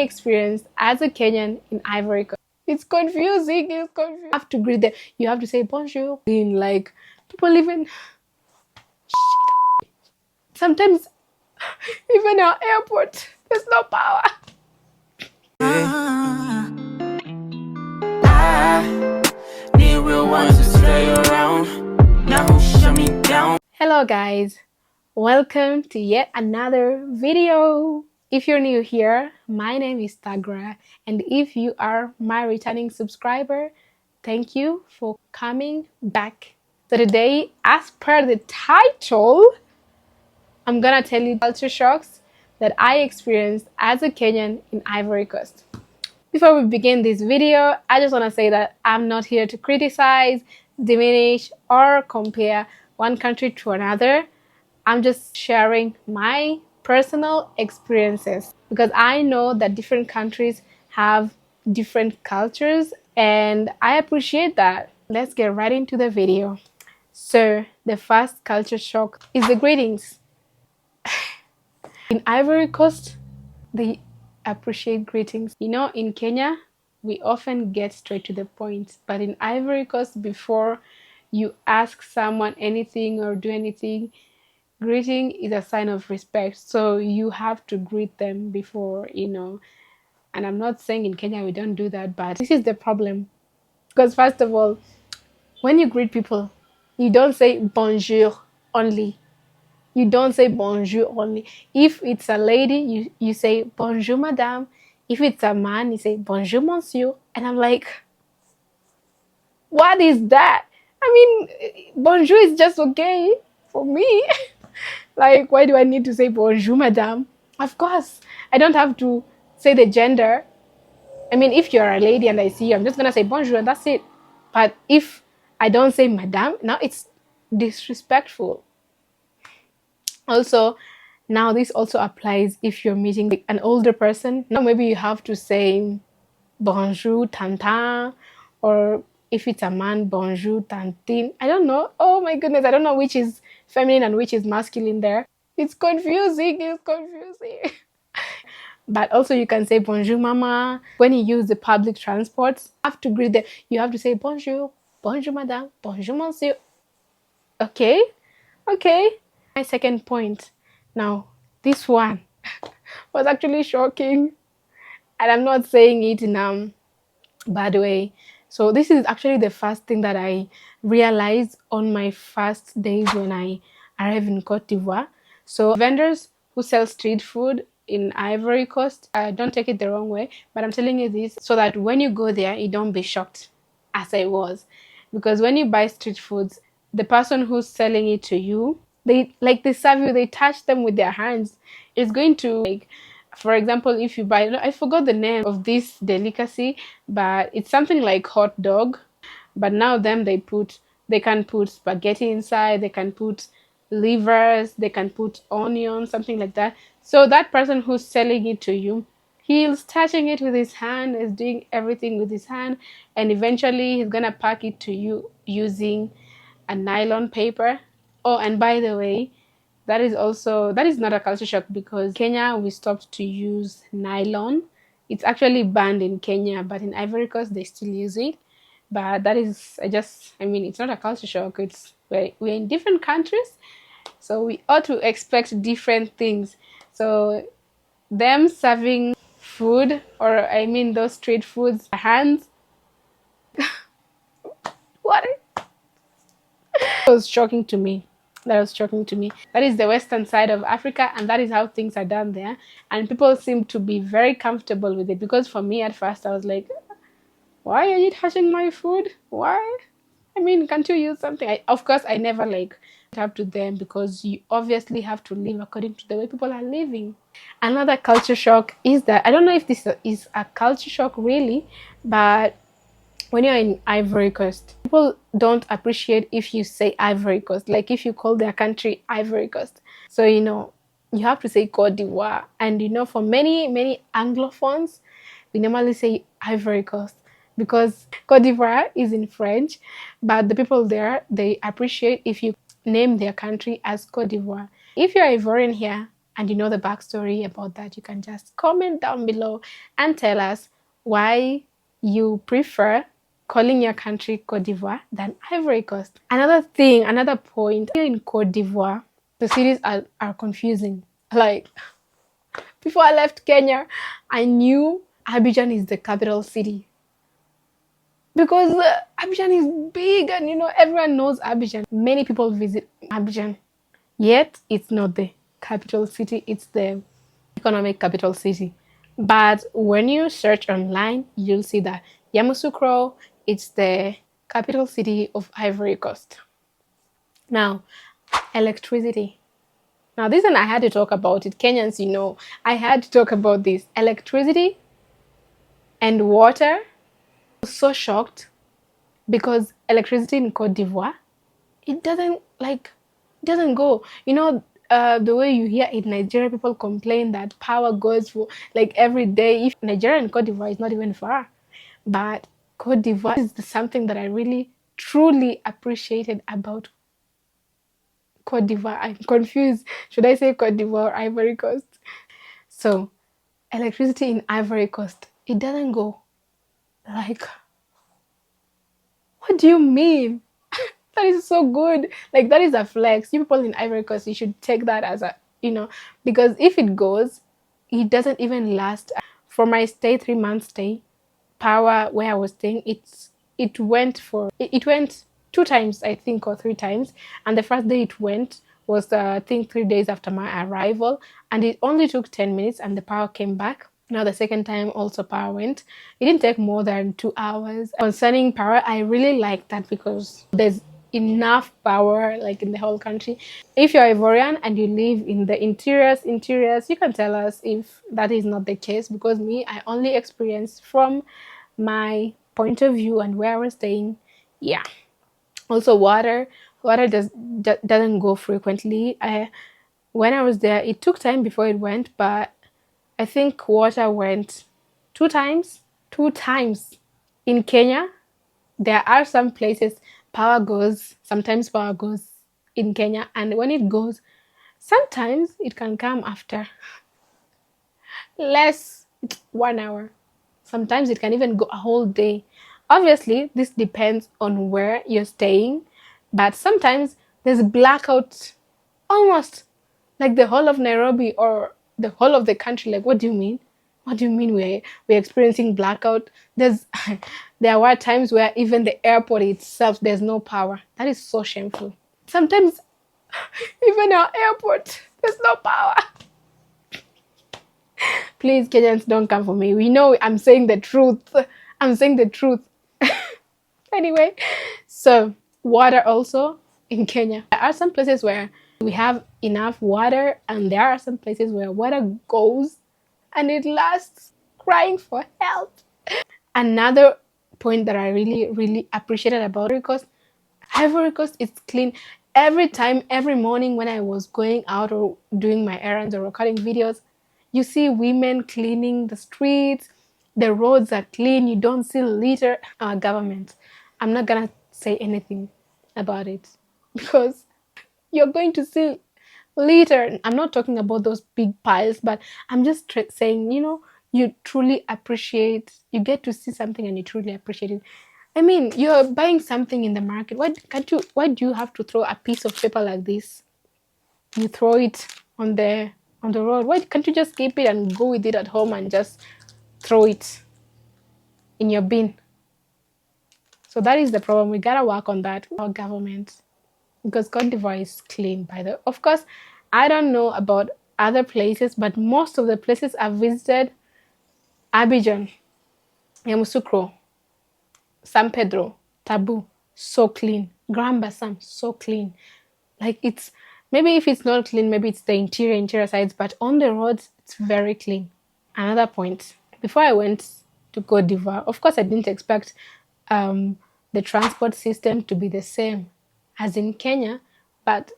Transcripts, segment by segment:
Experienced as a Kenyan in Ivory Coast. It's confusing. It's confusing. You have to greet them. You have to say bonjour. In like people even sometimes even our airport there's no power. I need real ones to stay around. Never shut me down. Hello guys, welcome to yet another video. If you're new here, my name is Tagra, and if you are my returning subscriber, thank you for coming back. So today, as per the title, I'm gonna tell you culture shocks that I experienced as a Kenyan in Ivory Coast. Before we begin this video, I just want to say that I'm not here to criticize, diminish, or compare one country to another. I'm just sharing my personal experiences because I know that different countries have different cultures and I appreciate that. Let's get right into the video. So, the first culture shock is the greetings. In Ivory Coast, they appreciate greetings. You know, in Kenya, we often get straight to the point, but in Ivory Coast, before you ask someone anything or do anything, greeting is a sign of respect. So you have to greet them before, And I'm not saying in Kenya we don't do that, but this is the problem. Because first of all, when you greet people, you don't say bonjour only. You don't say bonjour only. If it's a lady, you say bonjour madame. If it's a man, you say bonjour monsieur. And I'm like, what is that? I mean, bonjour is just okay for me. Like, why do I need to say bonjour madame? Of course, I don't have to say the gender. I mean, if you're a lady and I see you, I'm just going to say bonjour and that's it. But if I don't say madame, now it's disrespectful. Also, now this also applies if you're meeting like an older person. Now maybe you have to say bonjour tantin, or if it's a man, bonjour tantine. I don't know. Oh my goodness, I don't know which is feminine and which is masculine there. It's confusing. It's confusing. But also you can say bonjour mama. When you use the public transports, you have to greet them. You have to say bonjour, bonjour madame, bonjour monsieur. Okay. My second point. Now, this one was actually shocking. And I'm not saying it in a bad way. So this is actually the first thing that I realized on my first days when I arrived in Côte d'Ivoire. So vendors who sell street food in Ivory Coast, don't take it the wrong way, but I'm telling you this so that when you go there, you don't be shocked as I was. Because when you buy street foods, the person who's selling it to you, they serve you, they touch them with their hands. It's going to, like, for example, if you buy, I forgot the name of this delicacy, but it's something like hot dog. But now they can put spaghetti inside, they can put livers, they can put onions, something like that. So that person who's selling it to you, he's touching it with his hand, is doing everything with his hand, and eventually he's gonna pack it to you using a nylon paper. Oh, and by the way, that is not a culture shock because Kenya we stopped to use nylon. It's actually banned in Kenya, but in Ivory Coast they still use it. But that is it's not a culture shock. It's we're in different countries, so we ought to expect different things. So them serving food, or those street foods, hands. What? That was shocking to me. That is the western side of Africa, and that is how things are done there. And people seem to be very comfortable with it, because for me at first I was like, why are you touching my food? Why? Can't you use something? Of course, I never up to them, because you obviously have to live according to the way people are living. Another culture shock is that, I don't know if this is a culture shock really, but when you're in Ivory Coast, people don't appreciate if you say Ivory Coast, like if you call their country Ivory Coast. So, you have to say Côte d'Ivoire. And, for many Anglophones, we normally say Ivory Coast because Côte d'Ivoire is in French, but the people there, they appreciate if you name their country as Côte d'Ivoire. If you're Ivorian here and you know the backstory about that, you can just comment down below and tell us why you prefer calling your country Côte d'Ivoire than Ivory Coast. Another thing, another point, here in Côte d'Ivoire, the cities are confusing. Like, before I left Kenya, I knew Abidjan is the capital city because Abidjan is big and everyone knows Abidjan. Many people visit Abidjan, yet it's not the capital city, it's the economic capital city. But when you search online, you'll see that Yamoussoukro, it's the capital city of Ivory Coast. Now, electricity. Now, this one I had to talk about it. Kenyans, I had to talk about this. Electricity and water. I was so shocked because electricity in Côte d'Ivoire, it doesn't go. The way you hear in Nigeria, people complain that power goes for like every day. If Nigeria and Côte d'Ivoire is not even far, but Côte d'Ivoire is something that I really truly appreciated about Côte d'Ivoire. I'm confused. Should I say Côte d'Ivoire or Ivory Coast? So, electricity in Ivory Coast, it doesn't go. Like, what do you mean? That is so good. Like, that is a flex. You people in Ivory Coast, you should take that as because if it goes, it doesn't even last. For my stay, 3 months stay, power where I was staying, it went 2 times, I think, or 3 times. And the first day it went was, I think, 3 days after my arrival, and it only took 10 minutes and the power came back. Now the second time also power went. It didn't take more than 2 hours. Concerning power, I really like that because there's enough power like in the whole country. If you're Ivorian and you live in the interiors, you can tell us if that is not the case, because me, I only experienced from my point of view and where I was staying. Yeah. Also water doesn't go frequently. When I was there, it took time before it went, but I think water went 2 times. 2 times. In Kenya, there are some places sometimes power goes in Kenya, and when it goes, sometimes it can come after less 1 hour. Sometimes it can even go a whole day. Obviously, this depends on where you're staying, but sometimes there's blackout almost like the whole of Nairobi or the whole of the country. Like, what do you mean? What do you mean we're experiencing blackout? There were times where even the airport itself, there's no power. That is so shameful. Sometimes even our airport, there's no power. Please, Kenyans, don't come for me. We know I'm saying the truth. I'm saying the truth. Anyway, so water also in Kenya. There are some places where we have enough water, and there are some places where water goes and it lasts, crying for help. Another point that I really, really appreciated about Ivory Coast is clean. Every time, every morning when I was going out or doing my errands or recording videos, you see women cleaning the streets. The roads are clean. You don't see litter. Our government, I'm not gonna say anything about it because you're going to see litter. I'm not talking about those big piles, but I'm just saying, you truly appreciate, you get to see something and you truly appreciate it. I mean, you're buying something in the market. Why do you have to throw a piece of paper like this? You throw it on the road. Why can't you just keep it and go with it at home and just throw it in your bin? So that is the problem. We gotta work on that, our government, because Côte d'Ivoire is clean. Of course, I don't know about other places, but most of the places I've visited, Abidjan, Yamoussoukro, San Pedro, Tabou, so clean. Grand Bassam, so clean. Like, it's maybe if it's not clean, maybe it's the interior sides, but on the roads, it's very clean. Another point, before I went to Côte d'Ivoire, of course, I didn't expect the transport system to be the same as in Kenya, but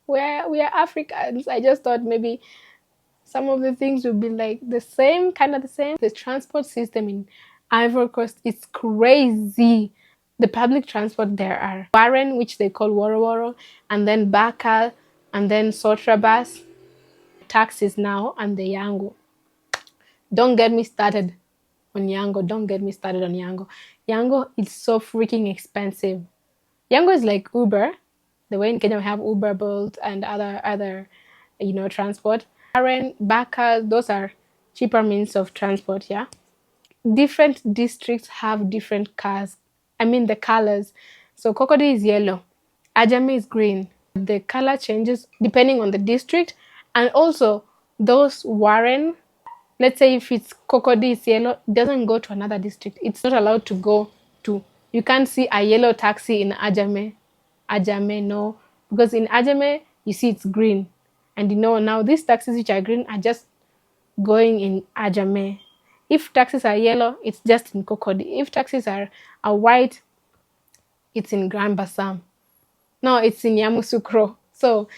we are Africans. I just thought maybe some of the things would be like the same, kind of the same. The transport system in Ivory Coast is crazy. The public transport there are Warren, which they call Woro Woro, and then Baka, and then Sotra bus. taxis now and the Yango. Don't get me started on Yango. Don't get me started on Yango. Yango is so freaking expensive. Yango is like Uber. The way in Kenya we have Uber, Bolt, and other transport. Karen, Baka, those are cheaper means of transport, yeah. Different districts have different cars. I mean the colors. So Cocody is yellow, Ajami is green. The color changes depending on the district, and also those Warren. Let's say if it's Cocody is yellow, it doesn't go to another district. It's not allowed to go to. You can't see a yellow taxi in Ajame. Ajame, no, because in Ajame you see it's green, and now these taxis which are green are just going in Ajame. If taxis are yellow, it's just in Cocody. If taxis are white, it's in Grand Bassam. No, it's in Yamoussoukro. So,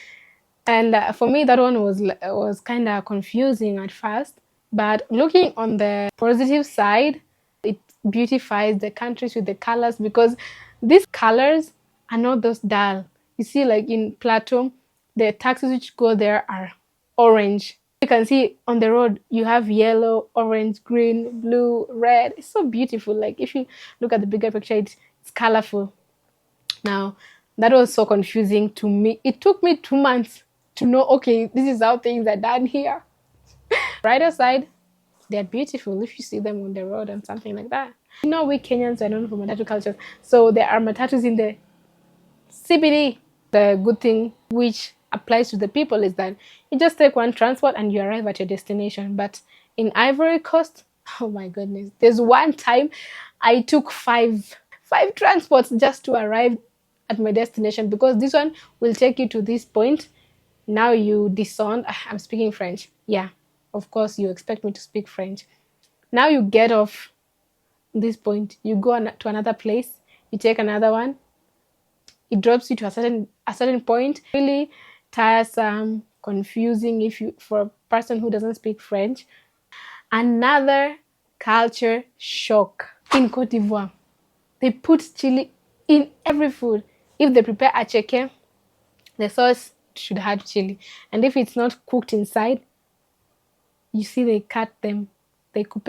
and for me, that one was kind of confusing at first. But looking on the positive side, it beautifies the countries with the colors, because these colors are not those dull. You see, like in Plateau, the taxis which go there are orange. You can see on the road, you have yellow, orange, green, blue, red. It's so beautiful. Like if you look at the bigger picture, it's colorful. Now, that was so confusing to me. It took me 2 months to know, okay, this is how things are done here. Rider side, they're beautiful if you see them on the road and something like that. We Kenyans are known for matatu culture. So there are matatus in the CBD. The good thing which applies to the people is that you just take one transport and you arrive at your destination. But in Ivory Coast, oh my goodness, there's one time I took five transports just to arrive at my destination, because this one will take you to this point. Now you descend. I'm speaking French. Yeah, of course you expect me to speak French. Now you get off this point, you go to another place, you take another one, it drops you to a certain point. Really tiresome, confusing for a person who doesn't speak French. Another culture shock in Côte d'Ivoire. They put chili in every food. If they prepare acheke, the sauce should have chili. And if it's not cooked inside, you see they cut them. They coupe,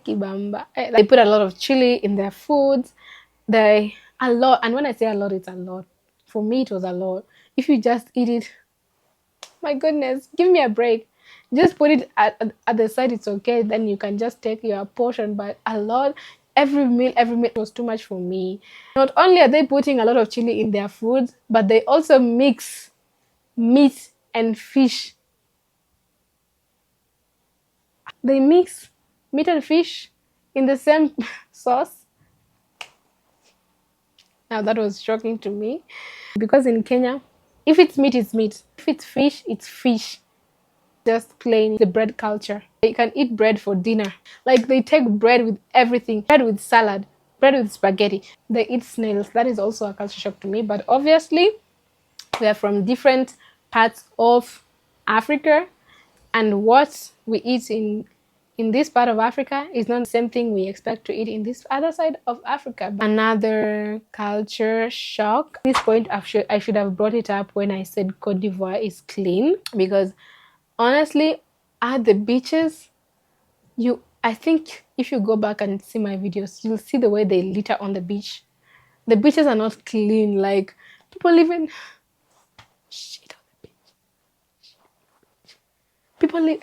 kibamba. They put a lot of chili in their foods. A lot. And when I say a lot, it's a lot. For me, it was a lot. If you just eat it, my goodness, give me a break. Just put it at the side, it's okay. Then you can just take your portion. But a lot, every meal was too much for me. Not only are they putting a lot of chili in their foods, but they also mix meat and fish. They mix meat and fish in the same sauce. Now that was shocking to me, because in Kenya, if it's meat, it's meat. If it's fish, it's fish. Just plain the bread culture. They can eat bread for dinner. Like they take bread with everything. Bread with salad, bread with spaghetti. They eat snails. That is also a culture shock to me. But obviously, we are from different parts of Africa, and what we eat in this part of Africa is not the same thing we expect to eat in this other side of Africa. Another culture shock. At this point, I should have brought it up when I said Côte d'Ivoire is clean, because honestly, at the beaches, I think if you go back and see my videos, you'll see the way they litter on the beach. The beaches are not clean. Like people even shit on the beach. People live.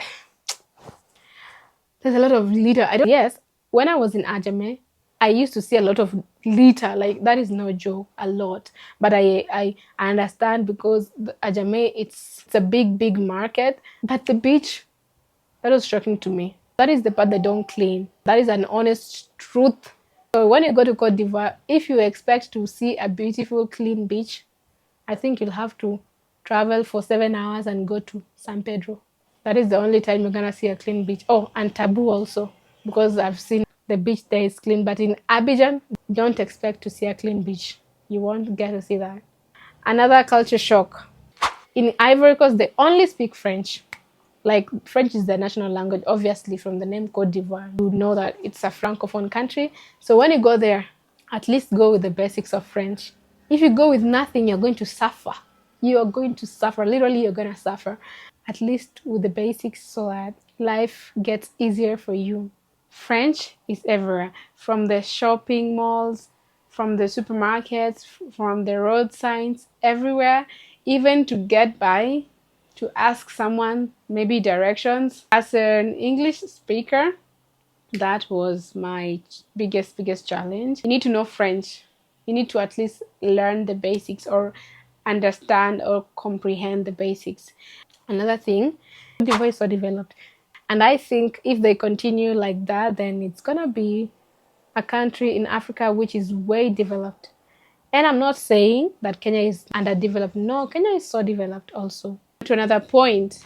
There's a lot of litter. Yes, when I was in Ajame, I used to see a lot of litter. Like that is no joke, a lot. But I understand, because the Ajame, it's a big market. But the beach, that was shocking to me. That is the part they don't clean. That is an honest truth. So when you go to Côte d'Ivoire, if you expect to see a beautiful, clean beach, I think you'll have to travel for 7 hours and go to San Pedro. That is the only time you're gonna see a clean beach. Oh, and Taboo also, because I've seen the beach there is clean. But in Abidjan, don't expect to see a clean beach. You won't get to see that. Another culture shock. In Ivory Coast, they only speak French. Like French is their national language, obviously from the name Côte d'Ivoire. You know that it's a francophone country. So when you go there, at least go with the basics of French. If you go with nothing, you're going to suffer. you are going to suffer. Literally, you're going to suffer. At least with the basics so that life gets easier for you. French is everywhere, from the shopping malls, from the supermarkets, from the road signs, everywhere, even to get by, to ask someone maybe directions. As an English speaker, that was my biggest challenge. You need to know French. You need to at least learn the basics or understand or comprehend the basics. Another thing, the voice so developed. And I think if they continue like that, then it's gonna be a country in Africa which is way developed. And I'm not saying that Kenya is underdeveloped. No, Kenya is so developed also. To another point,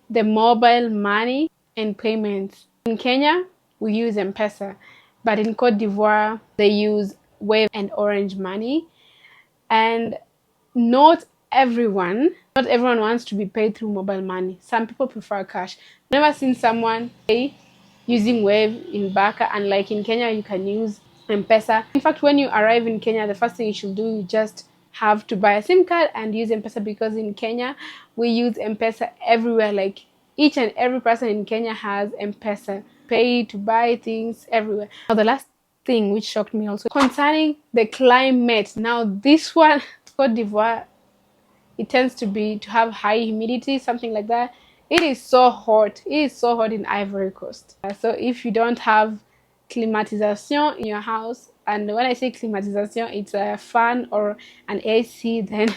the mobile money and payments. In Kenya, we use M-Pesa, but in Côte d'Ivoire, they use Wave and Orange Money. And not everyone wants to be paid through mobile money. Some people prefer cash. Never seen someone pay using Wave in Baka, and like in Kenya, you can use M-Pesa. In fact, when you arrive in Kenya, the first thing you should do, you just have to buy a SIM card and use M-Pesa, because in Kenya, we use M-Pesa everywhere. Like each and every person in Kenya has M-Pesa. Pay to buy things everywhere. Now, the last thing which shocked me also concerning the climate. Now, this one, Côte d'Ivoire, it tends to have high humidity, something like that. It is so hot. It is so hot in Ivory Coast. So if you don't have climatisation in your house, and when I say climatisation, it's a fan or an AC, then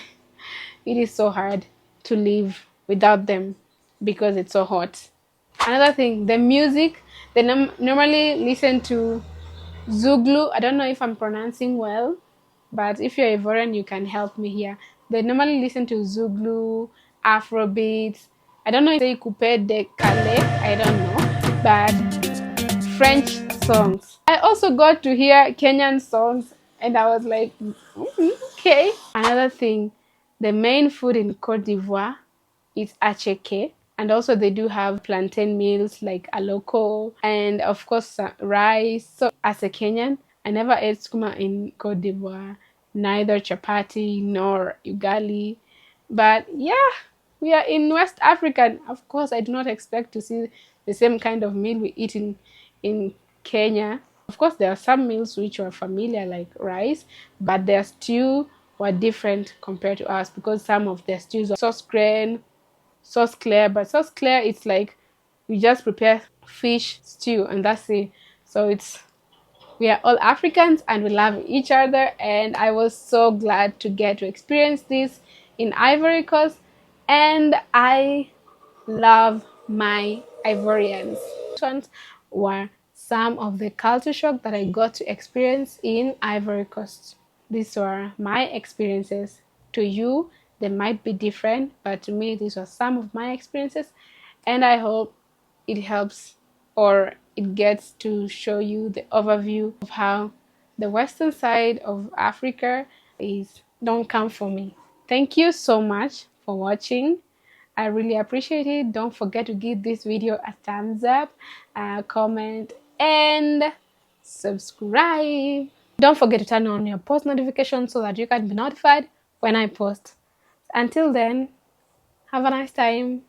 it is so hard to live without them because it's so hot. Another thing, the music, they normally listen to Zuglu. I don't know if I'm pronouncing well, but if you're Ivorian, you can help me here. They normally listen to Zuglu, Afrobeats. I don't know if they coupé de Calais, I don't know, but French songs. I also got to hear Kenyan songs, and I was like, okay. Another thing, the main food in Côte d'Ivoire is acheke. And also they do have plantain meals like aloko, and of course rice. So as a Kenyan, I never ate skuma in Côte d'Ivoire, neither chapati nor ugali. But yeah, we are in West Africa, and of course I do not expect to see the same kind of meal we eat in Kenya. Of course, there are some meals which are familiar like rice, but their stew were different compared to us, because some of their stews are sauce grain, sauce clair, but sauce clair, it's like we just prepare fish stew and that's it. So we are all Africans and we love each other, and I was so glad to get to experience this in Ivory Coast, and I love my Ivorians. These ones were some of the culture shock that I got to experience in Ivory Coast. These were my experiences. To you, they might be different, but to me, these were some of my experiences, and I hope it helps or it gets to show you the overview of how the western side of Africa is. Don't come for me. Thank you so much for watching. I really appreciate it. Don't forget to give this video a thumbs up, comment, and subscribe. Don't forget to turn on your post notifications so that you can be notified when I post. Until then, have a nice time.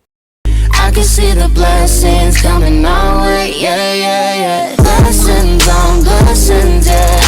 I can see the blessings coming our way, yeah, yeah, yeah. Blessings on blessings, yeah.